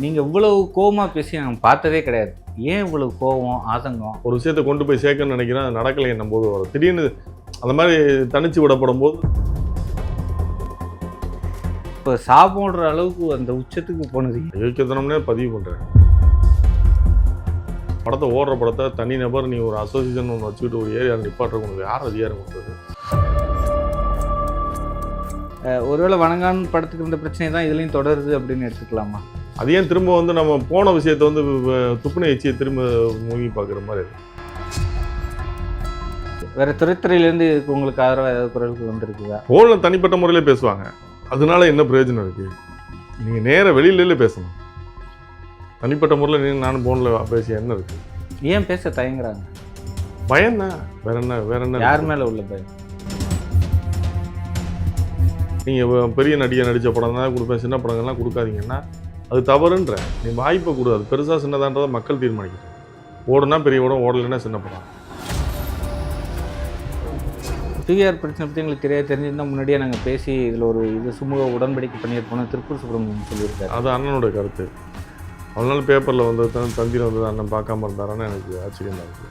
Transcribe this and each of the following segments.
நீங்க இவ்வளவு கோவமா பேசி நான் பார்த்ததே கிடையாது. ஏன் இவ்வளவு கோவம், ஆதங்கம்? ஒரு விஷயத்தை கொண்டு போய் சேர்க்கணும்னு நினைக்கிறேன், அது நடக்கலை என்னும் போது வரும். திடீர்னு அந்த மாதிரி தனிச்சு விடப்படும் போது இப்போ சாப்பிடுற அளவுக்கு அந்த உச்சத்துக்கு போனது. யோக்கியத்தனம்னே பதிவு பண்ணுறேன். படத்தை ஓடுற படத்தை தனி நபர் நீ ஒரு அசோசியேஷன் ஒன்று வச்சுக்கிட்டு ஒரு ஏரியா நிப்பாட்டுறதுக்கு உங்களுக்கு யார் அதிகாரம் கொடுத்தது? ஒருவேளை வணங்கான் படத்துக்கு இருந்த பிரச்சனை தான் இதுலையும் தொடருது அப்படின்னு எடுத்துக்கலாமா? அது ஏன் திரும்ப வந்து நம்ம போன விஷயத்தை வந்து துப்புனை எச்சியை திரும்ப மூவி பார்க்குற மாதிரி இருக்கு. வேற துறைத்துறையிலேருந்து உங்களுக்கு ஆதரவாக ஏதாவது குரல்கள் வந்துருக்குதா? ஃபோனில் தனிப்பட்ட முறையிலே பேசுவாங்க, அதனால என்ன பிரயோஜனம் இருக்குது? நீங்கள் நேராக வெளியிலே பேசணும். தனிப்பட்ட முறையில் நீங்கள் நானும் ஃபோனில் பேசி என்ன இருக்குது? ஏன் பேச தயங்குறாங்க? பயம்தான், வேற என்ன யார் மேலே உள்ள பயம்? நீங்கள் பெரிய நடிகை நடித்த படம் தான் கொடுப்பேன், சின்ன படங்கள்லாம் கொடுக்காதீங்கன்னா அது தவறுன்ற. நீ வாய்ப்பை கொடு, அது பெருசாக சின்னதான்றதை மக்கள் தீர்மானிக்கணும். ஓடுனா பெரிய படம், ஓடலைன்னா சின்ன படம். பிவிஆர் பிரச்சனை பற்றி எங்களுக்கு தெரிஞ்சிருந்தால் முன்னாடியே நாங்கள் பேசி இதில் ஒரு சுமூக உடன்படிக்கை பண்ணியிருப்போம் திருப்பூர் சுப்ரமணியம் சொல்லியிருக்காரு. அது அண்ணனோட கருத்து. அதனால பேப்பரில் வந்தது தான், தந்தியில் வந்தது அண்ணன் பார்க்காம இருந்தாரான்னு எனக்கு ஆச்சரியமாக இருக்குது.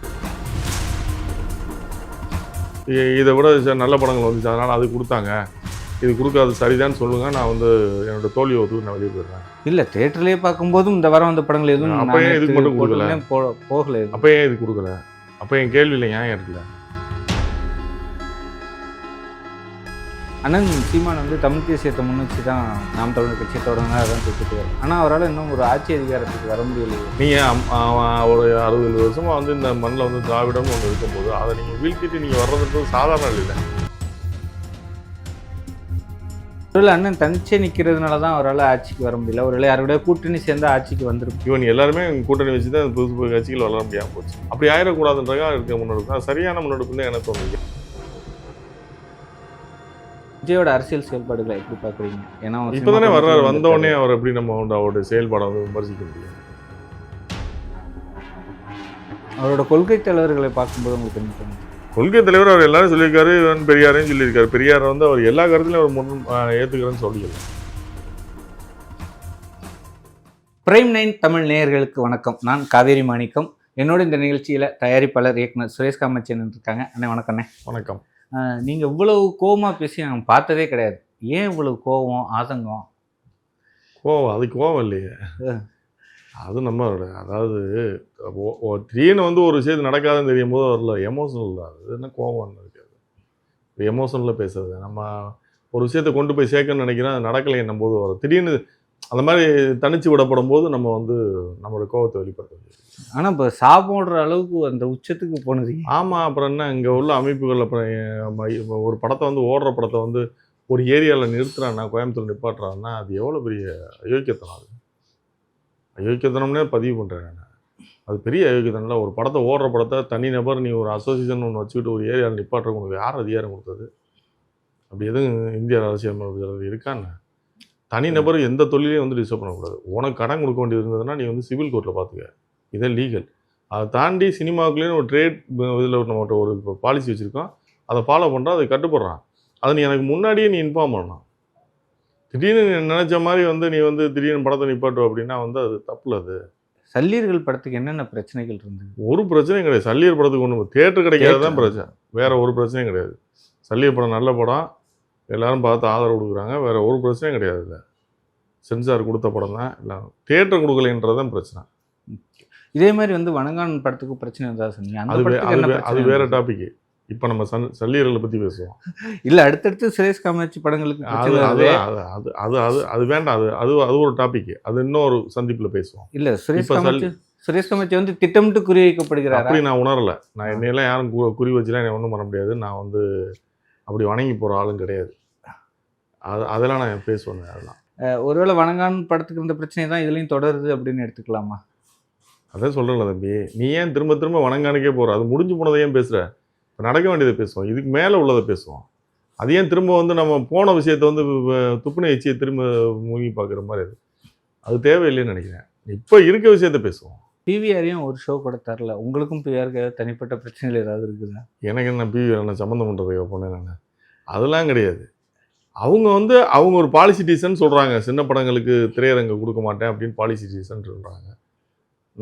இதை விட நல்ல படங்கள் வந்துச்சு, அதனால் அது கொடுத்தாங்க, இது கொடுக்காது சரிதான் சொல்லுங்கள், நான் வந்து என்னோட தோல்வி ஒத்துக்கு நான் வெளியே போயிடுறேன். இல்லை, தேட்டர்லேயே பார்க்கும்போதும் இந்த வாரம் வந்த படங்கள் எதுவும் அப்போ ஏன் இதுக்கு மட்டும் கொடுக்கல? போகலை. அப்போ ஏன் இது கொடுக்கல? அப்போ என் கேள்வியில் ஏன் இருக்குல்ல? அண்ணன் சீமான் வந்து தமிழ் தேசியத்தை முன்னிச்சு தான் நாம் தமிழர் கட்சியை தொடங்க அதான் பேசிட்டு வரும். ஆனால் அவரால் இன்னும் ஒரு ஆட்சி அதிகாரத்துக்கு வர முடியலையே. நீங்கள் ஒரு 60 வருஷமாக வந்து இந்த மண்ணில் வந்து திராவிடம் ஒன்று இருக்கும்போது அதை நீங்கள் வீழ்த்திட்டு நீங்கள் வர்றதுன்றது சாதாரண இல்லை. ஒருவேளை அண்ணன் தனிச்சே நிற்கிறதுனால தான் அவரால் ஆட்சிக்கு வர முடியல. ஒருவேளை யாரோட கூட்டணி சேர்ந்து ஆட்சிக்கு வந்துருக்கும். இவன் எல்லாருமே கூட்டணி வச்சு தான் புதுசு புது கட்சிகள் வளர முடியாமல் போச்சு. அப்படி ஆயிடக்கூடாதுன்றக்காக இருக்க முன்னெடுப்பு தான் சரியான முன்னெடுப்புன்னு எனக்கு தோணுது. விஜயோட அரசியல் செயல்பாடுகளை எப்படி பார்க்குறீங்க? ஏன்னா இப்போ தானே வர்றாரு, வந்தோடனே அவர் எப்படி நம்ம அவருடைய செயல்பாடை வந்து விமர்சிக்க முடியும்? அவரோட கொள்கை தலைவர்களை பார்க்கும்போது உங்களுக்கு என்ன தோணுது? கொள்கை தலைவர் அவர் எல்லாரும் சொல்லியிருக்காரு, இவன் பெரியாரையும் சொல்லியிருக்காரு. பெரியார் வந்து அவர் எல்லா கருத்துலையும் அவர் ஏற்றுக்கிறேன்னு சொல்லிக்கல. பிரைம் 9 தமிழ் நேயர்களுக்கு வணக்கம். நான் காவேரி மாணிக்கம். என்னோட இந்த நிகழ்ச்சியில் தயாரிப்பாளர் இயக்குனர் சுரேஷ் காமச்சேன் இருக்காங்க. அண்ணே வணக்கம். அண்ணே வணக்கம். நீங்கள் இவ்வளவு கோவமாக பேசி நாங்கள் பார்த்ததே கிடையாது. ஏன் இவ்வளவு கோவம், ஆதங்கம்? அது கோவம் இல்லையே, அது நம்மளோட, அதாவது திடீர்னு வந்து ஒரு விஷயத்து நடக்காதுன்னு தெரியும் போது வரல எமோஷனல் தான். அது என்ன கோவம் இருக்காது, இப்போ எமோஷனலில் பேசுறது. நம்ம ஒரு விஷயத்தை கொண்டு போய் சேர்க்கணும்னு நினைக்கிறேன், அது நடக்கலை என்னும் போது வரும். திடீர்னு அந்த மாதிரி தனிச்சு விடப்படும் போது நம்ம வந்து நம்மளோட கோவத்தை வெளிப்படுத்த. ஆனால் இப்போ சாப்பிடுற அளவுக்கு அந்த உச்சத்துக்கு போனது. ஆமாம், அப்புறம் என்ன, இங்கே உள்ள அமைப்புகள் அப்புறம் ஒரு படத்தை வந்து ஓடுற படத்தை வந்து ஒரு ஏரியாவில் நிறுத்துறான்னா, கோயம்புத்தூர் நிப்பாட்டுறான்னா, அது எவ்வளோ பெரிய அயோக்கியத்தனம். அது அயோக்கியத்தனம்னே பதிவு பண்ணுறேன் நான். அது பெரிய அயோக்கியத்தனம். ஒரு படத்தை ஓடுற படத்தை தனி நபர் நீ ஒரு அசோசியேஷன் ஒன்று வச்சுக்கிட்டு ஒரு ஏரியாவில் நிப்பாட்டுறதுக்கு உங்களுக்கு யார் அதிகாரம் கொடுத்தது? அப்படி எதுவும் இந்திய அரசியல் இருக்கான்னு? தனி நபர் எந்த தொழிலையும் வந்து டிஸ்டர்ப் பண்ணக்கூடாது. உனக்கு கடன் கொடுக்க வேண்டியது இருந்ததுன்னா நீ வந்து சிவில் கோர்ட்டில் பார்த்துக்க, இதே லீகல். அதை தாண்டி சினிமாவுக்குள்ளேயும் ஒரு ட்ரேட் இதில் நம்மகிட்ட ஒரு இப்போ பாலிசி வச்சுருக்கோம், அதை ஃபாலோ பண்ணுறான், அதை கட்டுப்படுறான். அதை நீ எனக்கு முன்னாடியே நீ இன்ஃபார்ம் பண்ணணும். திடீர்னு நீ நினச்ச மாதிரி வந்து நீ வந்து திடீர்னு படத்தை நிப்பாட்டு அப்படின்னா வந்து அது தப்புல. அது சல்லீர்கள் படத்துக்கு என்னென்ன பிரச்சனைகள் இருந்தது? ஒரு பிரச்சனையும் கிடையாது. சல்லீர் படத்துக்கு ஒன்று தேட்டர் கிடைக்காது தான் பிரச்சனை, வேறு ஒரு பிரச்சனையும் கிடையாது. சல்லீர் படம் நல்ல படம், எல்லோரும் பார்த்து ஆதரவு கொடுக்குறாங்க, வேறு ஒரு பிரச்சனையும் கிடையாது. இல்லை, சென்சார் கொடுத்த படம் தான், இல்லை தேட்டர் கொடுக்கலைன்றதான் பிரச்சனை. இதே மாதிரி வந்து வணங்கான் படத்துக்கு பிரச்சனை இருந்தால் சொன்னீங்க, அது வேறு டாபிக். இப்போ நம்ம சல்லீர்களை பற்றி பேசுவோம். இல்லை, அடுத்தடுத்து சுரேஷ் காமாட்சி படங்களுக்கு அது அது அது அது அது வேண்டாம். அது அது ஒரு டாபிக், அது இன்னொரு சந்திப்பில் பேசுவோம். இல்லை, சுரேஷ் காமாட்சி வந்து திட்டமிட்டு குறி வைக்கப்படுகிறார் அப்படி நான் உணரலை. நான் என்னையெல்லாம் யாரும் குறி வச்சுலாம் என்னை ஒன்றும் பண்ண முடியாது. நான் வந்து அப்படி வணங்கி போகிற ஆளும் கிடையாது. அதெல்லாம் நான் பேசுவேன். அதெல்லாம் ஒருவேளை வணங்கான் படத்துக்கு இருந்த பிரச்சனை தான் இதுலையும் தொடருது அப்படின்னு எடுத்துக்கலாமா? அதான் சொல்கிறேன்ல தம்பி, நீ ஏன் திரும்ப திரும்ப வணங்கானுக்கே போகிற? அது முடிஞ்சு போனதை ஏன் பேசுகிற? இப்போ நடக்க வேண்டியதை பேசுவோம், இதுக்கு மேலே உள்ளதை பேசுவோம். அது ஏன் திரும்ப வந்து நம்ம போன விஷயத்தை வந்து துப்புனை எச்சியை திரும்ப மூழ்கி பார்க்குற மாதிரி அது தேவையில்லைன்னு நினைக்கிறேன். இப்போ இருக்க விஷயத்த பேசுவோம். பிவிஆரையும் ஒரு ஷோ கூட தரல. உங்களுக்கும் பிவிஆருக்கு ஏதாவது தனிப்பட்ட பிரச்சனைகள் ஏதாவது இருக்குதா? எனக்கு என்ன பிவிஆர் என்ன சம்மந்தம் பண்ணுறது பொண்ணு? நான் அதெல்லாம் கிடையாது. அவங்க வந்து அவங்க ஒரு பாலிசி டீசன் சொல்கிறாங்க, சின்ன படங்களுக்கு திரையரங்கு கொடுக்க மாட்டேன் அப்படின்னு பாலிசி டீசன் சொல்கிறாங்க.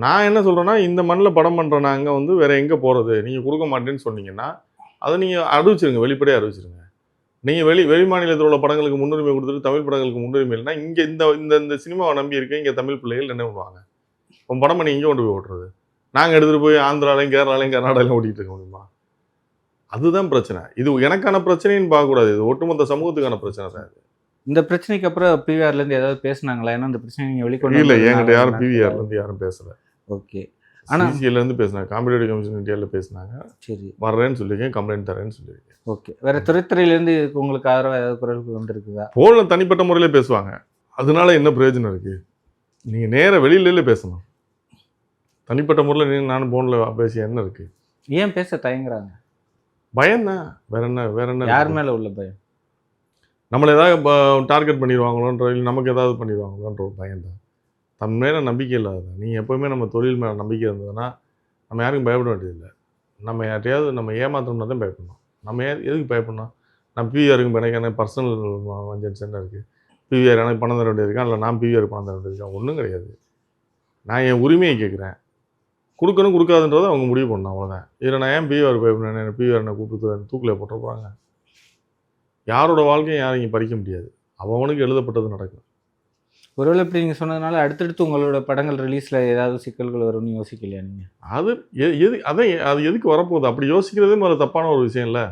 நான் என்ன சொல்கிறேன்னா, இந்த மண்ணில் படம் பண்ணுற நாங்கள் வந்து வேறு எங்கே போகிறது? நீங்கள் கொடுக்க மாட்டேன்னு சொன்னீங்கன்னா அதை நீங்கள் அறிவிச்சிருங்க, வெளிப்படையாக அறிவிச்சிருங்க. நீங்கள் வெளி மாநிலத்தில் உள்ள படங்களுக்கு முன்னுரிமை கொடுத்துட்டு தமிழ் படங்களுக்கு முன்னுரிமை இல்லைன்னா இங்கே இந்த இந்த இந்த சினிமாவை நம்பி இருக்க இங்கே தமிழ் பிள்ளைகள் என்ன பண்ணுவாங்க? உன் படம் பண்ணி இங்கே கொண்டு போய் ஓட்டுறது. நாங்கள் எடுத்துகிட்டு போய் ஆந்திராலையும் கேரளாலையும் கர்நாடகாலையும் ஓட்டிகிட்டு இருக்க முடியுமா? அதுதான் பிரச்சனை. இது எனக்கான பிரச்சனைன்னு பார்க்கக்கூடாது. இது ஒட்டுமொத்த சமூகத்துக்கான பிரச்சனை தான். இந்த பிரச்சனைக்கு அப்புறம் பிவிஆர்லேருந்து ஏதாவது பேசுனாங்களா? ஏன்னா இந்த பிரச்சனை நீங்கள் வெளிக்கொண்டு இல்லை, என்கிட்ட யாரும் பிவிஆர்லேருந்து யாரும் பேசலை. ஓகே. ஆனால் சிசிஎல்லேருந்து பேசினாங்க, காம்படிட்டிவ் கமிஷன் இந்தியாவில் பேசினாங்க. சரி, வர்றேன்னு சொல்லியிருக்கேன், கம்ப்ளைண்ட் தரேன்னு சொல்லியிருக்கேன். ஓகே. வேறு துறைத்துறையிலேருந்து உங்களுக்கு ஆதரவாக ஏதாவது குரல் வந்துருக்குதா? ஃபோனில் தனிப்பட்ட முறையில் பேசுவாங்க. அதனால என்ன பிரயோஜனம் இருக்குது? நீங்கள் நேராக வெளியிலே பேசணும். தனிப்பட்ட முறையில் நீங்கள் நானும் ஃபோனில் பேசி என்ன இருக்குது? ஏன் பேச தயங்குறாங்க? பயம்தான். வேற என்ன யார் மேலே உள்ள பயம்? நம்மளை ஏதாவது டார்கெட் பண்ணிடுவாங்களோன்ற, இல்லை நமக்கு ஏதாவது பண்ணிடுவாங்களோன்ற ஒரு பயம்தான். தன் மேலே நம்பிக்கை இல்லாத. நீங்கள் எப்போவுமே நம்ம தொழில் மேலே நம்பிக்கை இருந்ததுன்னா நம்ம யாருக்கும் பயப்பட வேண்டியதில்லை. நம்ம யார்ட்டையாவது நம்ம ஏமாற்றணும்னா தான் பயப்படணும். நம்ம எதுக்கு பயப்படணும்? நான் பிவிஆருக்கு எனக்கு பர்சனல் வஞ்சன்ஸ் என்ன இருக்குது? பிவிஆர் எனக்கு பணம் தர வேண்டியது இல்லை நான் பிவிஆருக்கு பணம் தர வேண்டியது ஒன்றும் கிடையாது. நான் என் உரிமையை கேட்குறேன். கொடுக்கணும் கொடுக்காதுன்றதை அவங்க முடிவு பண்ணணும், அவ்வளோதான். இதில் நான் ஏன் பிவிஆர் பயப்படணும்? பிவிஆர் என்ன கூப்பிட்டு தூக்கில் போட்டு போகிறாங்க. யாரோட வாழ்க்கையும் யாரும் இங்கே பறிக்க முடியாது. அவனுக்கு எழுதப்பட்டது நடக்கும். ஒருவேளை இப்படி நீங்கள் சொன்னதுனால அடுத்தடுத்து உங்களோட படங்கள் ரிலீஸில் ஏதாவது சிக்கல்கள் வரும்னு யோசிக்கலையா நீங்கள்? அது அது எதுக்கு வரப்போகுது? அப்படி யோசிக்கிறதே முதல்ல தப்பான ஒரு விஷயம் இல்லை.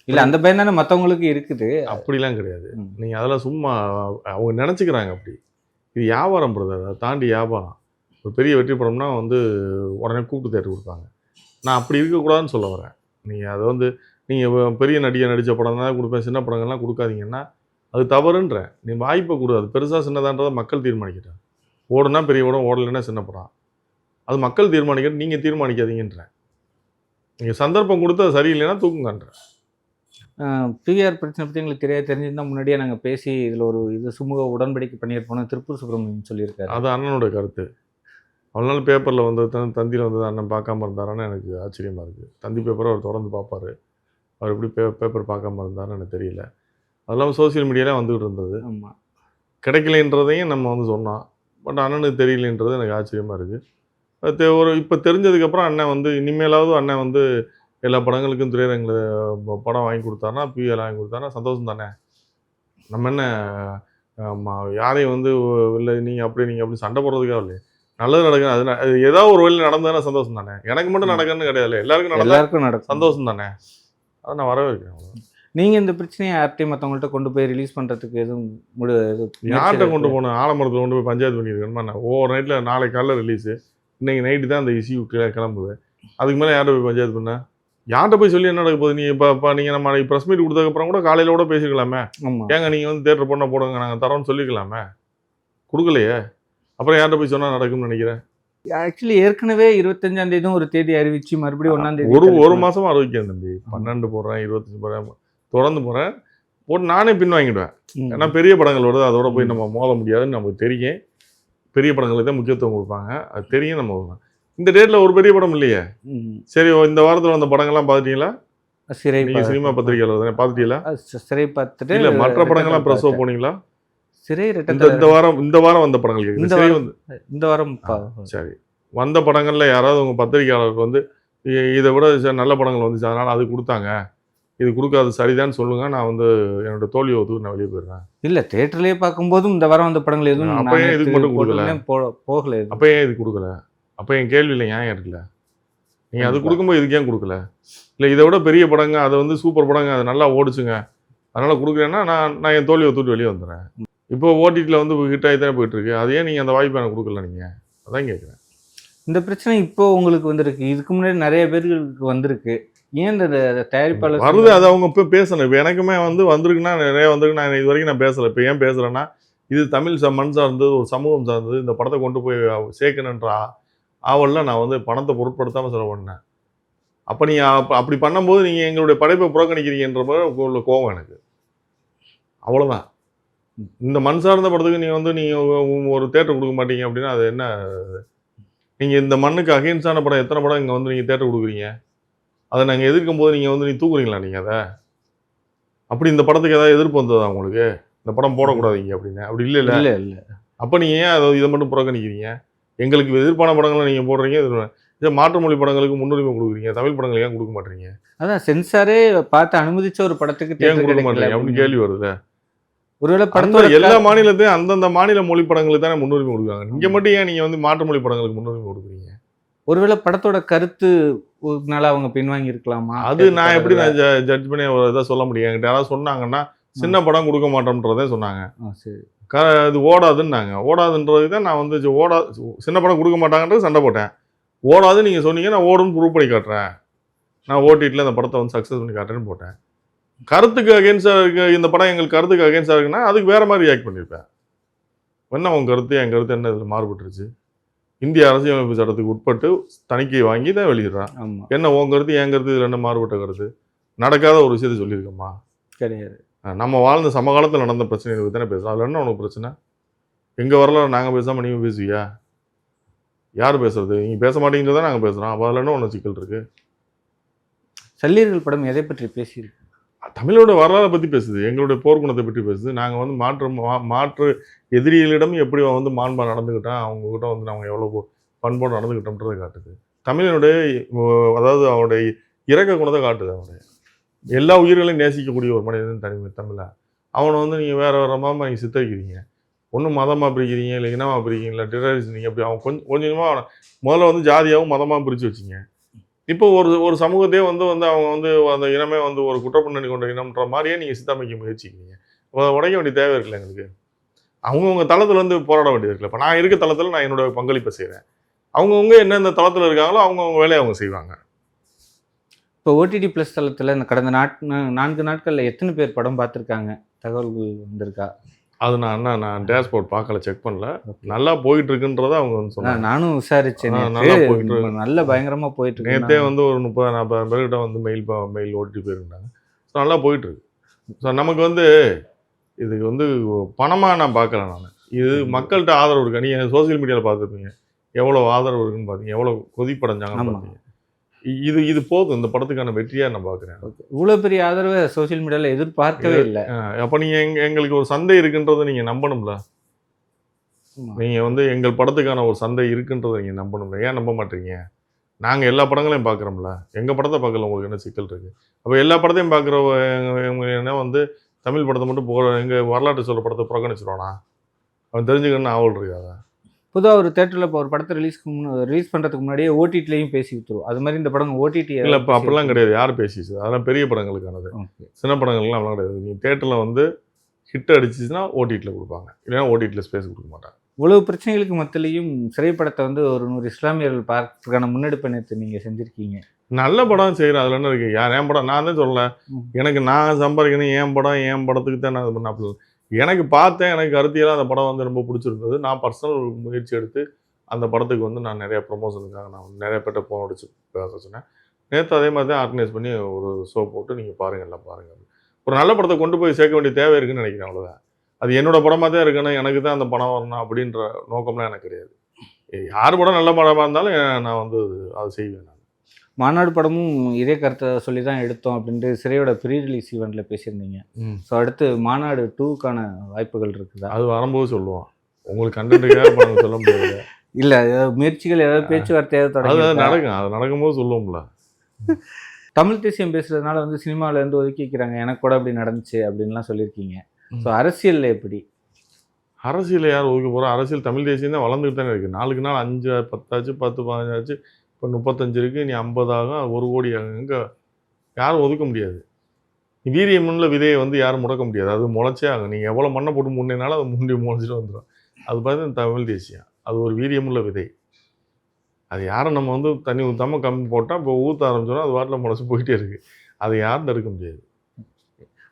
இல்லை, அந்த பயம் தானே மற்றவங்களுக்கு இருக்குது. அப்படிலாம் கிடையாது. நீங்கள் அதெல்லாம் சும்மா அவங்க நினச்சிக்கிறாங்க அப்படி. இது வியாபாரம் பிரதர், அதை தாண்டி வியாபாரம். ஒரு பெரிய வெற்றி படம்னா வந்து உடனே கூப்பிட்டு தேட்டர் கொடுப்பாங்க. நான் அப்படி இருக்கக்கூடாதுன்னு சொல்ல வரேன். நீங்கள் அதை வந்து நீங்கள் பெரிய நடிகை நடித்த படம் தான் கொடுப்பேன், சின்ன படங்கள்லாம் கொடுக்காதீங்கன்னா அது தவறுன்றேன். நீ வாய்ப்பை கொடு. அது பெருசாக சின்னதான்றதை மக்கள் தீர்மானிக்கிட்டேன். ஓடுனா பெரிய படம், ஓடலைன்னா சின்ன படம். அது மக்கள் தீர்மானிக்கிட்டு நீங்கள் தீர்மானிக்காதீங்கன்றேன். நீங்கள் சந்தர்ப்பம் கொடுத்து அது சரியில்லைன்னா தூக்குங்கன்றேன். பிவிஆர் பிரச்சனை பற்றி எங்களுக்கு தெரிஞ்சிருந்தால் முன்னாடியே நாங்கள் பேசி இதில் ஒரு சுமூக உடன்படிக்கை பண்ணியிருப்போம்னு திருப்பூர் சுப்ரமணியன் சொல்லியிருக்காரு. அது அண்ணனோட கருத்து. அவ்வளோ நாள் பேப்பரில் வந்து தந்தியில் வந்து அண்ணன் பார்க்காம இருந்தாரான்னு எனக்கு ஆச்சரியமாக இருக்குது. தந்தி பேப்பரை அவர் தொடர்ந்து பார்ப்பார். அவர் எப்படி பேப்பர் பார்க்காம இருந்தாருன்னு எனக்கு தெரியல. அது இல்லாமல் சோசியல் மீடியாவில் வந்துகிட்டு இருந்தது. ஆமாம், கிடைக்கலைன்றதையும் நம்ம வந்து சொன்னோம். பட் அண்ணனுக்கு தெரியலைன்றது எனக்கு ஆச்சரியமாக இருக்குது. ஒரு இப்போ தெரிஞ்சதுக்கப்புறம் அண்ணன் வந்து இனிமேலாவது அண்ணன் வந்து எல்லா படங்களுக்கும் திரையரங்கில் படம் வாங்கி கொடுத்தாருன்னா, பிவிஆர் வாங்கி கொடுத்தாருன்னா சந்தோஷம் தானே. நம்ம என்ன யாரையும் வந்து இல்லை நீங்கள் அப்படி சண்டை போடுறதுக்காக இல்லையே. நல்லது நடக்கும். அது ஏதாவது ஒரு வழியில் நடந்ததுன்னா சந்தோஷம் தானே. எனக்கு மட்டும் நடக்கணும்னு கிடையாது, எல்லாருக்கும் நடக்கும் சந்தோஷம் தானே. அதை நான் வரவேற்கிறேன். நீங்கள் இந்த பிரச்சனையை யார்ட்டையும் மற்றவங்கள்ட்ட கொண்டு போய் ரிலீஸ் பண்ணுறதுக்கு எதுவும் யார்கிட்ட கொண்டு போகணும்? ஆலமரத்தில் கொண்டு போய் பஞ்சாயத்து பண்ணியிருக்கேன். ஒவ்வொரு நைட்டில் நாளைக்கு காலையில் ரிலீஸு, இன்றைக்கி நைட்டு தான் அந்த இஷ்யூ கிளம்புது. அதுக்கு மேலே யார்கிட்ட போய் பஞ்சாயத்து பண்ண? யார்கிட்ட போய் சொல்லி என்ன நடக்க போகுது? நீ இப்போ நீங்கள் நம்ம ப்ரெஸ் மீட் கொடுத்ததுக்கப்புறம் கூட காலையில் கூட பேசிக்கலாமே. ஏங்க நீங்கள் வந்து தேட்டர் போனால் போடுங்க, நாங்கள் தரோன்னு சொல்லிக்கலாமே. கொடுக்கலையே, அப்புறம் யார்கிட்ட போய் சொன்னால் நடக்கும்னு நினைக்கிறேன். ஆக்சுவலி ஏற்கனவே 25ஆம் தேதி ஒரு தேதி அறிவிச்சு மறுபடியும் 1ஆம் தேதி ஒரு மாதமாக அறிவிக்கிறேன் தம்பி. 12 போடுறேன், 25 போடுறேன், தொடர்ந்து போகிறேன். போட்டு நானே பின் வாங்கிடுவேன். ஏன்னா பெரிய படங்கள் வருது, அதோட போய் நம்ம மோத முடியாதுன்னு நமக்கு தெரியும். பெரிய படங்களுக்கு தான் முக்கியத்துவம் கொடுப்பாங்க, அது தெரியும். நம்ம இந்த டேட்டில் ஒரு பெரிய படம் இல்லையே. சரி, இந்த வாரத்தில் வந்த படங்கள்லாம் பார்த்துட்டீங்களா? சிறை நீங்கள் சினிமா பத்திரிகையில் தானே பார்த்துட்டீங்களா? சிறை பார்த்துட்டு இல்லை, மற்ற படங்கள்லாம் ப்ரெஸ்ஸோ போனீங்களா? சிறை இந்த வாரம் வந்த படங்கள் இந்த வாரம் சரி வந்த படங்களில் யாராவது உங்கள் பத்திரிகையாளருக்கு வந்து இதை விட நல்ல படங்கள் வந்துச்சு, அதனால் அது கொடுத்தாங்க, இது கொடுக்காது சரிதான்னு சொல்லுங்கள், நான் வந்து என்னோட தோல்வியை ஒத்துக்கு நான் வெளியே போயிடுறேன். இல்லை, தேட்டர்லேயே பார்க்கும்போதும் இந்த வாரம் வந்த படங்கள் எதுவும் அப்போ ஏன் இதுக்கு மட்டும் கொடுக்கல? போகல. அப்போ ஏன் இது கொடுக்கல? அப்போ என் கேள்வியில் ஏன் இருக்குல்ல? நீங்கள் அது கொடுக்கும்போது இதுக்கு ஏன் கொடுக்கல? இல்லை, இதை விட பெரிய படங்க, அதை வந்து சூப்பர் படங்க, அது நல்லா ஓடிச்சுங்க, அதனால் கொடுக்குறேன்னா நான் என் தோல்வியை ஒத்துட்டு வெளியே வந்துடுறேன். இப்போ ஓடிடியில் வந்து ஹிட் ஆகி தானே போயிட்டுருக்கு, அது ஏன் நீங்கள் அந்த வாய்ப்பை எனக்கு கொடுக்கல? நீங்கள் அதான் கேட்குறேன். இந்த பிரச்சனை இப்போ உங்களுக்கு வந்திருக்கு, இதுக்கு முன்னாடி நிறைய பேருக்கு வந்திருக்கு, ஏன் இந்த தயாரிப்பாளர் வருது? அது அவங்க இப்போ பேசணும். இப்போ எனக்குமே வந்து வந்திருக்குன்னா நிறைய வந்திருக்கு, நான் இது வரைக்கும் நான் பேசலை. இப்போ ஏன் பேசுகிறேன்னா, இது தமிழ் மண் சார்ந்தது, ஒரு சமூகம் சார்ந்தது, இந்த படத்தை கொண்டு போய் சேர்க்கணுன்ற ஆவலில் நான் வந்து பணத்தை பொருட்படுத்தாமல் செலவு பண்ணேன். அப்போ நீங்கள் அப்படி பண்ணும்போது நீங்கள் எங்களுடைய படைப்பை புறக்கணிக்கிறீங்கன்ற மாதிரி உள்ள கோவம் எனக்கு. அவ்வளோதான். இந்த மண் சார்ந்த படத்துக்கு நீங்கள் ஒரு தேட்டர் கொடுக்க மாட்டீங்க அப்படின்னா அது என்ன? நீங்கள் இந்த மண்ணுக்கு அகைன்ஸ்டான படம் எத்தனை படம் இங்கே வந்து நீங்கள் தேட்டர் கொடுக்குறீங்க? அதை நாங்கள் எதிர்க்கும் போது நீங்கள் வந்து தூக்குறீங்களா? நீங்கள் அதை அப்படி இந்த படத்துக்கு ஏதாவது எதிர்ப்பு வந்ததா உங்களுக்கு? இந்த படம் போடக்கூடாதீங்க அப்படின்னு. அப்படி இல்லைல்ல. இல்ல, இல்ல. அப்ப நீங்க ஏன் அதை இதை மட்டும் புறக்கணிக்கிறீங்க? எங்களுக்கு எதிர்ப்பான படங்களை நீங்க போடுறீங்க. இதே மாற்று மொழி படங்களுக்கு முன்னுரிமை குடுக்குறீங்க. தமிழ் படங்களுக்கு ஏன் குடுக்க மாட்றீங்க? அதான் சென்சாரே பார்த்து அனுமதிச்ச ஒரு படத்துக்கு ஏன் தியேட்டர் குடுக்க கிடைக்கல மாட்றீங்க? அப்படின்னு அப்படின்னு. கேள்வி வருதுல்ல. ஒருவேளை அந்த படத்தோட எல்லா மாநிலத்தையும் அந்தந்த மாநில மொழி படங்களுக்கு தானே முன்னுரிமை குடுக்குறாங்க. இங்க மட்டும் ஏன் நீங்க வந்து மாற்று மொழி படங்களுக்கு முன்னுரிமை குடுக்குறீங்க? ஒருவேளை படத்தோட கருத்து னால அவங்க பின்வாங்கி இருக்கலாமா? அது நான் எப்படி நான் ஜட்ஜ் பண்ணி ஒரு இதை சொல்ல முடியும்? என்கிட்ட யாராவது சொன்னாங்கன்னா, சின்ன படம் குடுக்க மாட்டோம்ன்றதே சொன்னாங்க. சரி. இது ஓடாதுன்னாங்க. ஓடாதுன்றதுக்கு தான் நான் வந்து சின்ன படம் குடுக்க மாட்டாங்கன்றது சண்டை போட்டேன். ஓடாதுன்னு நீங்க சொன்னீங்க, நான் ஓடுன்னு ப்ரூவ் பண்ணி காட்டுறேன். நான் ஓடிடில அந்த படத்தை வந்து சக்ஸஸ் பண்ணி காட்டுறேன்னு போட்டேன். கருத்துக்கு அகெயின்ஸ்டா இருக்கு, இந்த படம் எங்களுக்கு கருத்துக்கு அகெயின்ஸ்டா இருக்குன்னா, அதுக்கு வேற மாதிரி ரியாக்ட் பண்ணியிருப்பேன். என்ன உன் கருத்து, என் கருத்து என்ன இதில் மாறுபட்டுருச்சு? இந்திய அரசியலமைப்பு சட்டத்துக்கு உட்பட்டு தணிக்கை வாங்கி தான் வெளியிடுறான். ஆமா. என்ன உன் கருத்து, என் கருத்து இதில் என்ன மாறுபட்ட கருத்து? நடக்காத ஒரு விஷயத்தை சொல்லியிருக்கோமா? கிடையாது. நம்ம வாழ்ந்த சமகாலத்தில் நடந்த பிரச்சனைகளை பற்றி தானே பேசுகிறோம். அதில் என்ன உனக்கு பிரச்சனை? எங்கள் வரலாறு நாங்கள் பேசாமல் நீங்கள் பேசுவியா? யார் பேசுறது? நீங்கள் பேச மாட்டேங்கிறத நாங்கள் பேசுகிறோம். அப்போ அதில் என்ன ஒன்று சிக்கல் இருக்குது? சல்லீர்கள் படம் எதை பற்றி பேசியிருக்கு? தமிழோட வரலாறை பற்றி பேசுது, எங்களுடைய போர்க்குணத்தை பற்றி பேசுது. நாங்கள் வந்து மாற்று எதிரிகளிடம் எப்படி வந்து மாண்பா நடந்துக்கிட்டோம், அவங்ககிட்ட வந்து நாங்கள் எவ்வளோ பண்போடு நடந்துக்கிட்டோம்ன்றதை காட்டுது. தமிழனுடைய அதாவது அவனுடைய இறக்க குணத்தை காட்டுது. அவனுடைய எல்லா உயிர்களையும் நேசிக்கக்கூடிய ஒரு மனிதன் தமிழா. அவனை வந்து நீங்கள் வேறு வேறு மாதிரி நீங்கள் சித்தரிக்கிறீங்க. ஒன்றும் மதமாக பிரிக்கிறீங்க, இல்லை இனமாக பிரிக்கிறீங்க, இல்லை டெரரிஸ்ட் நீங்கள் அப்படி அவன் கொஞ்சம் கொஞ்சமாக அவனை முதல்ல வந்து ஜாதியாகவும் மதமாக பிரித்து வச்சிங்க. இப்போ ஒரு சமூகத்தையே வந்து அவங்க வந்து அந்த இனமே வந்து ஒரு குற்றப்பின்னணி கொண்ட இனம்ன்ற மாதிரியே நீங்கள் சித்தமைக்க முயற்சிக்கிறீங்க. அதை உடைக்க வேண்டிய தேவை இருக்குல்ல எங்களுக்கு. அவங்கவுங்க தளத்தில் வந்து போராட வேண்டியது இருக்குல்ல. இப்போ நான் இருக்க தளத்தில் நான் என்னோட பங்களிப்பை செய்கிறேன். அவங்கவுங்க எந்தெந்த தளத்தில் இருக்காங்களோ அவங்கவுங்க வேலையை அவங்க செய்வாங்க. இப்போ ஓடிடி ப்ளஸ் தளத்தில் இந்த கடந்த 4 நாட்களில் எத்தனை பேர் படம் பார்த்துருக்காங்க? தகவல்கள் வந்திருக்கா? அது நான் டேஷ்போர்ட் பார்க்கல, செக் பண்ணல. நல்லா போயிட்டு இருக்குன்றத அவங்க வந்து சொன்னாங்க. நானும் விசாரிச்சேன். நல்லா போயிட்டு இருக்கு. நல்ல பயங்கரமா போயிட்டு இருக்கு. நேற்றே வந்து ஒரு 30-40 பேர்கிட்ட வந்து மெயில் ஓடிட்டு போயிருந்தாங்க. ஸோ நல்லா போயிட்டு இருக்கு. ஸோ நமக்கு வந்து இதுக்கு வந்து பணமாக நான் பார்க்கல. நான் இது மக்கள்கிட்ட ஆதரவு இருக்கா? நீங்கள் சோசியல் மீடியாவில் பார்த்துருப்பீங்க, எவ்வளோ ஆதரவு இருக்குன்னு பார்த்தீங்க, எவ்வளோ கொதிப்படைஞ்சாங்கன்னு பார்த்தீங்க. இது போதும் இந்த படத்துக்கான வெற்றியாக நான் பார்க்குறேன். இவ்வளோ பெரிய ஆதரவை சோசியல் மீடியாவில் எதிர்பார்க்கவே இல்லை. அப்போ நீங்கள் எங்களுக்கு ஒரு சந்தை இருக்குன்றதை நீங்கள் நம்பணும்ல. நீங்கள் வந்து எங்கள் படத்துக்கான ஒரு சந்தை இருக்குன்றதை நீங்கள் நம்பணும்ல. ஏன் நம்ப மாட்டீங்க? நாங்கள் எல்லா படங்களையும் பார்க்குறோம்ல. எங்கள் படத்தை பார்க்கல, உங்களுக்கு என்ன சிக்கல் இருக்குது? அப்போ எல்லா படத்தையும் பார்க்குறவங்க வந்து தமிழ் படத்தை மட்டும் எங்கள் வரலாற்று சொல்கிற படத்தை புறக்கணிச்சிருவானா? அவன் தெரிஞ்சுக்கணும்னு ஆவல் இருக்காதா? பொதுவாக ஒரு தேட்டரில் இப்போ ஒரு படத்தை ரிலீஸ் பண்ணுறதுக்கு முன்னாடியே ஓடிடிலையும் பேசி விட்டுருவோம். அது மாதிரி இந்த படம் ஓடிடி இல்லை. இப்போ அப்படிலாம் கிடையாது. யார் பேசிச்சு? அதெல்லாம் பெரிய படங்களுக்கானது. சின்ன படங்கள்லாம் அப்படிலாம் கிடையாது. நீங்கள் தேட்டரில் வந்து ஹிட் அடிச்சிச்சுன்னா ஓடிடியில் கொடுப்பாங்க, இல்லைன்னா ஓடிடியில் ஸ்பேஸ் கொடுக்க மாட்டாங்க. இவ்வளவு பிரச்சனைகளுக்கு மத்தியிலையும் திரைப்படத்தை வந்து ஒரு 100 இஸ்லாமியர்கள் பார்க்கறதுக்கான முன்னெடுப்பை நேற்று நீங்கள் செஞ்சுருக்கீங்க. நல்ல படம் செய்கிறேன். அதில் என்ன இருக்குது? என் படம் நான் தான் சொல்லலை. எனக்கு நான் சம்பாதிக்கணும், என் படத்துக்கு தான் நான் பண்ண. எனக்கு பார்த்தேன், எனக்கு கருத்தியெல்லாம் அந்த படம் வந்து ரொம்ப பிடிச்சிருந்தது. நான் பர்சனல் முயற்சி எடுத்து அந்த படத்துக்கு வந்து நான் நிறையா ப்ரொமோஷனுக்காக நான் நிறைய பேர்ட்ட ஃபோன் அடிச்சு பேச சொன்னேன். நேற்று அதே மாதிரி தான் ஆர்கனைஸ் பண்ணி ஒரு ஷோ போட்டு நீங்கள் பாருங்கள், எல்லாம் பாருங்கள். ஒரு நல்ல படத்தை கொண்டு போய் சேர்க்க வேண்டிய தேவை இருக்குன்னு நினைக்கிறேன். அவ்வளோதான். அது என்னோட படமாக தான் இருக்கணும், எனக்கு தான் அந்த படம் வரணும் அப்படின்ற நோக்கம்லாம் எனக்கு கிடையாது. யார் படம் நல்ல படமாக இருந்தாலும் நான் வந்து அதை செய்வேன். நான் மாநாடு படமும் இதே கருத்தை சொல்லி தான் எடுத்தோம் அப்படின்ட்டு சிறையோட ப்ரீ ரிலீஸ் ஈவெண்ட்டில் பேசியிருந்தீங்க. ஸோ அடுத்து மாநாடு 2க்கான வாய்ப்புகள் இருக்குதா? அது வரும்போது சொல்லுவோம். உங்களுக்கு கண்டென்ட்டுக்காக படம் சொல்ல முடியாது. இல்லை, முயற்சிகள் ஏதாவது பேச்சுவார்த்தையாவது தொடங்கி நடக்கும். அது நடக்கும்போது சொல்லுவோம்ல. தமிழ் தேசியம் பேசுறதுனால வந்து சினிமாவில் இருந்து ஒதுக்கி வைக்கிறாங்க, எனக்கு கூட அப்படி நடந்துச்சு அப்படின்லாம் சொல்லியிருக்கீங்க. ஸோ அரசியலில் எப்படி? அரசியல் யார் ஒதுக்க போகிறோம்? அரசியல் தமிழ் தேசியம் தான் வளர்ந்துக்கிட்டு தானே இருக்குது. நாளுக்கு நாள் 5 10 ஆச்சு, 10 15 ஆச்சு, இப்போ 35 இருக்குது, நீ 50 ஆகும், 1 கோடி ஆகும். எங்கே யாரும் ஒதுக்க முடியாது. வீரியமுள்ள விதையை வந்து யாரும் முடக்க முடியாது. அது முளைச்சே ஆகும். நீங்கள் எவ்வளோ மண்ணை போட்டு முன்னேனாலும் அது முளைச்சிட்டு வந்துடும். அது பார்த்து தமிழ் தேசியம் அது ஒரு வீரியமுள்ள விதை. அது யாரும் நம்ம வந்து தண்ணி ஊற்றாமல் கம்மி போட்டால் இப்போ ஊற்ற ஆரம்பிச்சோன்னா அது வாட்டில் முளைச்சி போயிட்டே இருக்குது. அதை யாரும் தடுக்க முடியாது.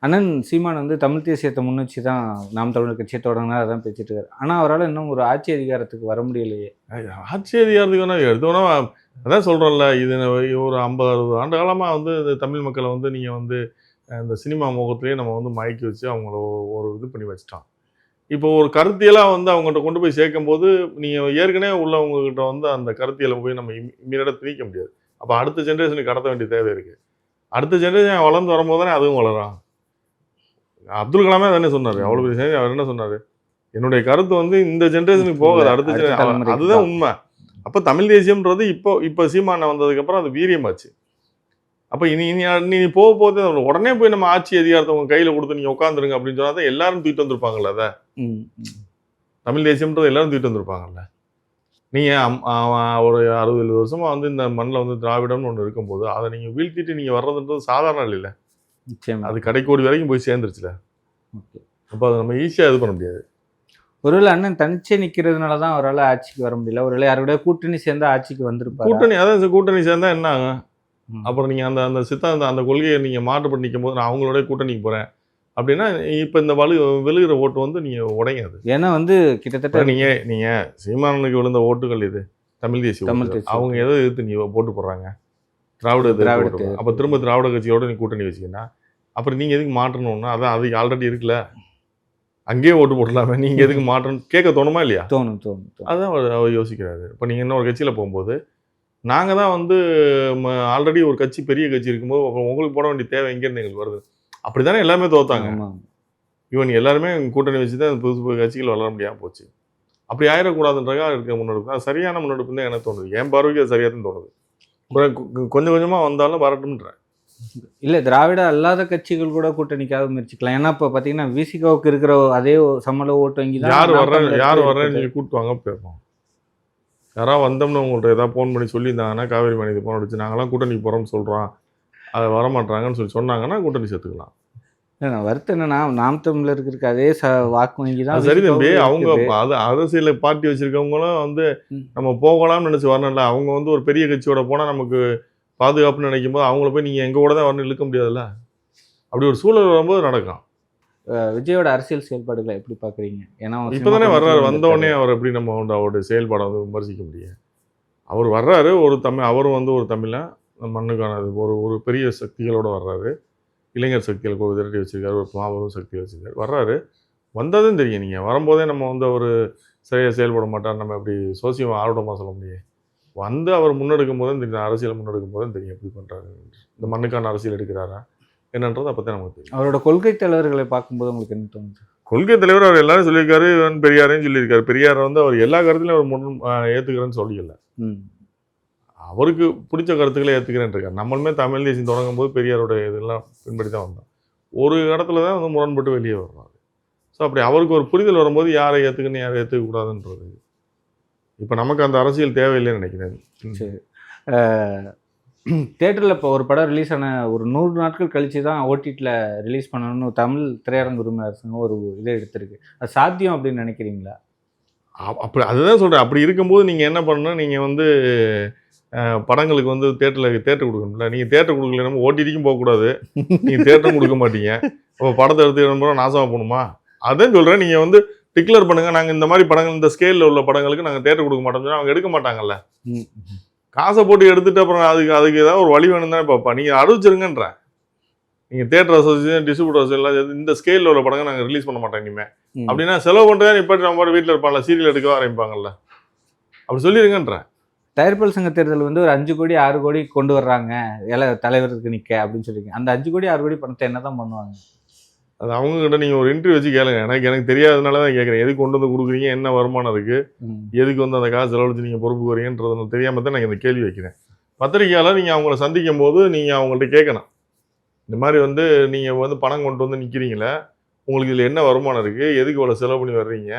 அண்ணன் சீமான் வந்து தமிழ் தேசியத்தை முன்வச்சு தான் நாம் தமிழர் கட்சியை தொடங்கினா அதான் பேசிட்டு இருக்காரு. ஆனால் அவரால் இன்னும் ஒரு ஆட்சி அதிகாரத்துக்கு வர முடியலையே. ஆட்சி அதிகாரத்துக்கு வேணால் எடுத்தோன்னா அதான் சொல்கிறோம்ல, இது ஒரு 50-60 ஆண்டு காலமாக வந்து இந்த தமிழ் மக்களை வந்து நீங்கள் வந்து இந்த சினிமா முகத்திலேயே நம்ம வந்து மயக்கி வச்சு அவங்கள ஒரு இது பண்ணி வச்சிட்டோம். இப்போ ஒரு கருத்தியலாக வந்து அவங்ககிட்ட கொண்டு போய் சேர்க்கும் போது நீங்கள் ஏற்கனவே உள்ளவங்ககிட்ட வந்து அந்த கருத்தியலை போய் நம்ம இம்மீடியட்டாக திணிக்க முடியாது. அப்போ அடுத்த ஜென்ரேஷனுக்கு கடத்த வேண்டிய தேவை இருக்குது. அடுத்த ஜென்ரேஷன் வளர்ந்து வரும்போது தானே அதுவும் வளரும். அப்துல் கலாமே தானே சொன்னார். அவ்வளோ பெரிய சேஞ்ச். அவர் என்ன சொன்னார், என்னுடைய கருத்து வந்து இந்த ஜென்ரேஷனுக்கு போகாது, அடுத்த அதுதான் உண்மை. அப்போ தமிழ் தேசியம்ன்றது இப்போ சீமானை வந்ததுக்கப்புறம் அது வீரியமாச்சு. அப்போ நீ போக போது உடனே போய் நம்ம ஆட்சி அதிகாரத்தை உங்க கையில் கொடுத்து நீங்கள் உட்காந்துருங்க அப்படின்னு சொன்னா தான் எல்லாரும் தூக்கிட்டு வந்திருப்பாங்கல்ல. அதை தமிழ் தேசியம்ன்றது எல்லாரும் தூக்கிட்டு வந்திருப்பாங்கல்ல. நீங்கள் ஒரு 60-70 வருஷமாக வந்து இந்த மண்ணில் வந்து திராவிடம்னு ஒன்று இருக்கும்போது அதை நீங்கள் வீழ்த்திட்டு நீங்கள் வர்றதுன்றது சாதாரண இல்லை. அது கடைக்கோடி வரைக்கும் போய் சேர்ந்துருச்சுல. அப்போ அதை நம்ம ஈஸியாக இது பண்ண முடியாது. ஒருவேளை அண்ணன் தனிச்சே நிற்கிறதுனால தான் அவரால் ஆட்சிக்கு வர முடியல. ஒருவேளை யாரோட கூட்டணி சேர்ந்தா ஆட்சிக்கு வந்திருப்பாரு. கூட்டணி சேர்ந்தா என்ன ஆகும்? அப்புறம் நீங்கள் அந்த சித்தாந்த அந்த கொள்கையை நீங்கள் மாற்றுப்பட்டு நிற்கும் போது நான் அவங்களோட கூட்டணிக்கு போகிறேன் அப்படின்னா இப்போ இந்த விழுகிற ஓட்டு வந்து நீங்கள் உடையாது. ஏன்னா வந்து கிட்டத்தட்ட நீங்கள் சீமானனுக்கு விழுந்த ஓட்டுகள் இது தமிழ் தேசிய. அவங்க எதை எதிர்த்து நீ போட்டு போடுறாங்க? திராவிட. அப்போ திரும்ப திராவிட கட்சியோட நீ கூட்டணி வச்சிங்கன்னா அப்புறம் நீங்கள் எதுக்கு மாற்றணும்னா அதான் அது ஆல்ரெடி இருக்குல்ல, அங்கேயே ஓட்டு போடலாமே, நீங்கள் எதுக்கு மாற்றணும் கேட்க தோணுமா இல்லையா? தோணும். அதுதான் அவர் யோசிக்கிறாரு. இப்போ நீங்கள் இன்னொரு கட்சியில் போகும்போது நாங்கள் தான் வந்து ஆல்ரெடி ஒரு கட்சி பெரிய கட்சி இருக்கும்போது அப்புறம் உங்களுக்கு போட வேண்டிய தேவை எங்கேருந்து எங்களுக்கு வருது? அப்படி தானே எல்லாமே தோத்தாங்க. இவன் எல்லாருமே கூட்டணி வச்சு தான் புது கட்சிகள் வளர முடியாமல் போச்சு. அப்படி ஆயிடக்கூடாதுன்றக்காக இருக்க முன்னெடுப்பு தான் சரியான முன்னெடுப்பு தான் எனக்கு தோணுது. என் பார்வைக்கு அது சரியாக தான் தோணுது. கொஞ்சம் கொஞ்சமாக வந்தாலும் வரட்டும்ன்றேன். இல்லை, திராவிட அல்லாத கட்சிகள் கூட கூட்டணிக்காக முயற்சிக்கலாம். ஏன்னா இப்போ பார்த்தீங்கன்னா விசிகாவுக்கு இருக்கிற அதே சமள ஓட்டு வங்கி தான் யார் வர்றேன்னு நீங்கள் கூட்டுவாங்க பேசுவோம். யாராவது வந்தோம்னு உங்கள்கிட்ட ஏதாவது ஃபோன் பண்ணி சொல்லியிருந்தாங்கன்னா காவேரி மணிக்கு ஃபோன் அடிச்சு நாங்களாம் கூட்டணிக்கு போகிறோம்னு சொல்கிறோம், அதை வரமாட்டாங்கன்னு சொன்னாங்கன்னா கூட்டணி சேர்த்துக்கலாம். வருத்தம் என்னன்னா நாம் தமிழருக்கு இருக்க அதே வாக்கு வங்கி தான். சரி தம்பி, அவங்க அரசியல் பார்ட்டி வச்சிருக்கவங்களும் வந்து நம்ம போகலாம்னு நினச்சி வரணும்ல. அவங்க வந்து ஒரு பெரிய கட்சியோட போனால் நமக்கு பாதுகாப்புன்னு நினைக்கும் போது அவங்கள போய் நீங்கள் எங்கள் கூட தான் வரணும் இழுக்க முடியாதுல்ல. அப்படி ஒரு சூழல் வரும்போது நடக்கும். விஜயோட அரசியல் செயல்பாடுகளை எப்படி பார்க்குறீங்க? ஏன்னா இப்போ தானே வர்றாரு, வந்தோடனே அவர் எப்படி நம்ம வந்து அவருடைய செயல்பாடை வந்து விமர்சிக்க முடியும்? அவர் வர்றாரு, அவரும் வந்து ஒரு தமிழன் மண்ணுக்கானது ஒரு பெரிய சக்திகளோடு வர்றாரு. இளைஞர் சக்திகளுக்கு ஒரு திரட்டி வச்சுருக்காரு, ஒரு மாபெரும் சக்தி வச்சுருக்காரு. வர்றாரு, வந்ததும் தெரியும். நீங்கள் வரும்போதே நம்ம வந்து அவர் சரியாக செயல்பட மாட்டார், நம்ம எப்படி சோசியம் ஆர்வமாக சொல்ல முடியும். வந்து அவர் முன்னெடுக்கும் போதும் தெரியும், அரசியல் முன்னெடுக்கும் போதும் தெரியும் எப்படி பண்ணுறாரு, இந்த மண்ணுக்கான அரசியல் எடுக்கிறாரா என்னன்றது அப்போ தான் நமக்கு தெரியும். அவரோட கொள்கை தலைவர்களை பார்க்கும்போது உங்களுக்கு என்ன தோணுது? கொள்கை தலைவர் அவர் எல்லாரும் சொல்லியிருக்காரு, பெரியாரையும் சொல்லியிருக்காரு. பெரியாரை வந்து அவர் எல்லா கருத்துலையும் அவர் ஏற்றுக்கிறேன்னு சொல்லிக்கல. அவருக்கு பிடிச்ச கருத்துக்களை ஏற்றுக்கிறேன்னு இருக்கார். நம்மளுமே தமிழ் தேசியம் தொடங்கும் போது பெரியாரோட இதெல்லாம் பின்பற்றி தான் வந்தோம். ஒரு இடத்துல தான் வந்து முரண்பட்டு வெளியே வர்றாரு. ஸோ அப்படி அவருக்கு ஒரு புரிதல் வரும்போது யாரை ஏற்றுக்கணும் யாரை ஏற்றுக்கக்கூடாதுன்றது இப்போ நமக்கு அந்த அரசியல் தேவையில்லைன்னு நினைக்கிறேன். சரி, தேட்டரில் இப்போ ஒரு படம் ரிலீஸ் ஆன ஒரு 100 நாட்கள் கழித்து தான் ஓடிடியில் ரிலீஸ் பண்ணணும்னு தமிழ் திரையரங்கு உரிமையாளர் சங்கம் ஒரு இதை எடுத்திருக்கு. அது சாத்தியம் அப்படின்னு நினைக்கிறீங்களா? அப்படி அதுதான் சொல்கிறேன். அப்படி இருக்கும்போது நீங்கள் என்ன பண்ணணும், நீங்கள் வந்து படங்களுக்கு வந்து தேட்டர் கொடுக்கணும்ல. நீங்கள் தேட்டர் கொடுக்கல, நம்ம ஓடிடிக்கும் போகக்கூடாது, நீங்கள் தேட்டரும் கொடுக்க மாட்டீங்க. அப்போ படத்தை எடுத்து நாசமாக போகணுமா? அதான் சொல்கிறேன். நீங்கள் வந்து டிக்ளேர் பண்ணுங்கள், நாங்கள் இந்த மாதிரி படங்கள் இந்த ஸ்கேலில் உள்ள படங்களுக்கு நாங்கள் தேட்டர் கொடுக்க மாட்டோம்னு சொன்னால் அவங்க எடுக்க மாட்டாங்கல்ல. காசை போட்டு எடுத்துகிட்டு அப்புறம் அதுக்கு ஏதாவது ஒரு வழி வேணும் தானே பார்ப்பா. நீங்கள் அறிவிச்சிருங்கன்ற. நீங்கள் தேட்டர் அசோசியேஷன் டிஸ்ட்ரிபியூட்டர்ஸ் எல்லாம் இந்த ஸ்கேலில் உள்ள படங்கள் நாங்கள் ரிலீஸ் பண்ண மாட்டோம் இனிமேல் அப்படின்னா செலவு பண்ணுறதா இப்போ நம்ம வீட்டில் இருப்பாங்கல்ல, சீரியல் எடுக்க ஆரம்பிப்பாங்கல்ல, அப்படி சொல்லிடுங்கன்றேன். தயாரிப்பாளர் சங்க தேர்தல் வந்து ஒரு 5 கோடி 6 கோடி கொண்டு வர்றாங்க தலைவருக்கு நிற்க அப்படின்னு சொல்லியிருக்கீங்க. அந்த 5 கோடி 6 கோடி பணத்தை என்ன தான் பண்ணுவாங்க? அது அவங்ககிட்ட நீங்கள் ஒரு இன்டர்வியூ வச்சு கேளுங்க. எனக்கு தெரியாததுனால தான் கேட்குறேன். எதுக்கு கொண்டு வந்து கொடுக்குறீங்க, என்ன வருமானம் இருக்குது, எதுக்கு வந்து அந்த காசு செலவழிச்சு நீங்கள் பொறுப்பு வரீங்கன்றது தெரியாமல் தான் நான் இந்த கேள்வி வைக்கிறேன். பத்திரிக்கையாளர் நீங்கள் அவங்கள சந்திக்கும் போது நீங்கள் அவங்கள்ட்ட கேட்கணும், இந்த மாதிரி வந்து நீங்கள் வந்து பணம் கொண்டு வந்து நிற்கிறீங்களே, உங்களுக்கு இதில் என்ன வருமானம் இருக்குது, எதுக்கு இவ்வளோ செலவு பண்ணி வர்றீங்க,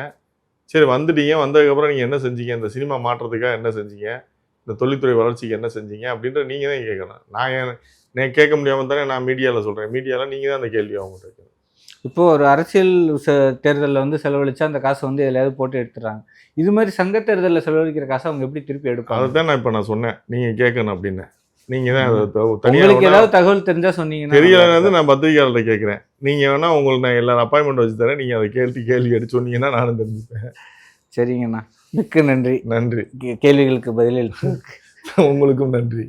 சரி வந்துட்டீங்க, வந்ததுக்கப்புறம் நீங்கள் என்ன செஞ்சீங்க, இந்த சினிமா மாற்றத்துக்காக என்ன செஞ்சீங்க, இந்த தொழில்துறை வளர்ச்சிக்கு என்ன செஞ்சீங்க அப்படின்ற நீங்கள் தான் கேட்கணும். நான் கேட்க முடியாமல் தானே நான் மீடியாவில் சொல்கிறேன். மீடியாவில் நீங்கள் தான் அந்த கேள்வி அவங்கள்ட்ட கேட்கணும். இப்போது ஒரு அரசியல் தேர்தலில் வந்து செலவழிச்சா அந்த காசை வந்து எதையாவது போட்டு எடுத்துடுறாங்க. இது மாதிரி சங்க தேர்தலில் செலவழிக்கிற காசை அவங்க எப்படி திருப்பி எடுப்பாங்க? அதை தான் இப்போ நான் சொன்னேன், நீங்கள் கேட்கணும் அப்படின்னு. நீங்கள் தான் உங்களுக்கு ஏதாவது தகவல் தெரிஞ்சால் சொன்னீங்கன்னா. தெரியலன்னு நான் பத்திரிகையாளர்கிட்ட கேட்குறேன். நீங்கள் வேணால் உங்களுக்கு நான் எல்லாரும் அப்பாயின்மெண்ட் வச்சு தரேன், நீங்கள் அதை கேள்வி எடுத்து சொன்னீங்கன்னா நானும் தெரிஞ்சுப்பேன். சரிங்கண்ணா, மிக்க நன்றி. நன்றி. கேள்விகளுக்கு பதிலளித்து உங்களுக்கும் நன்றி.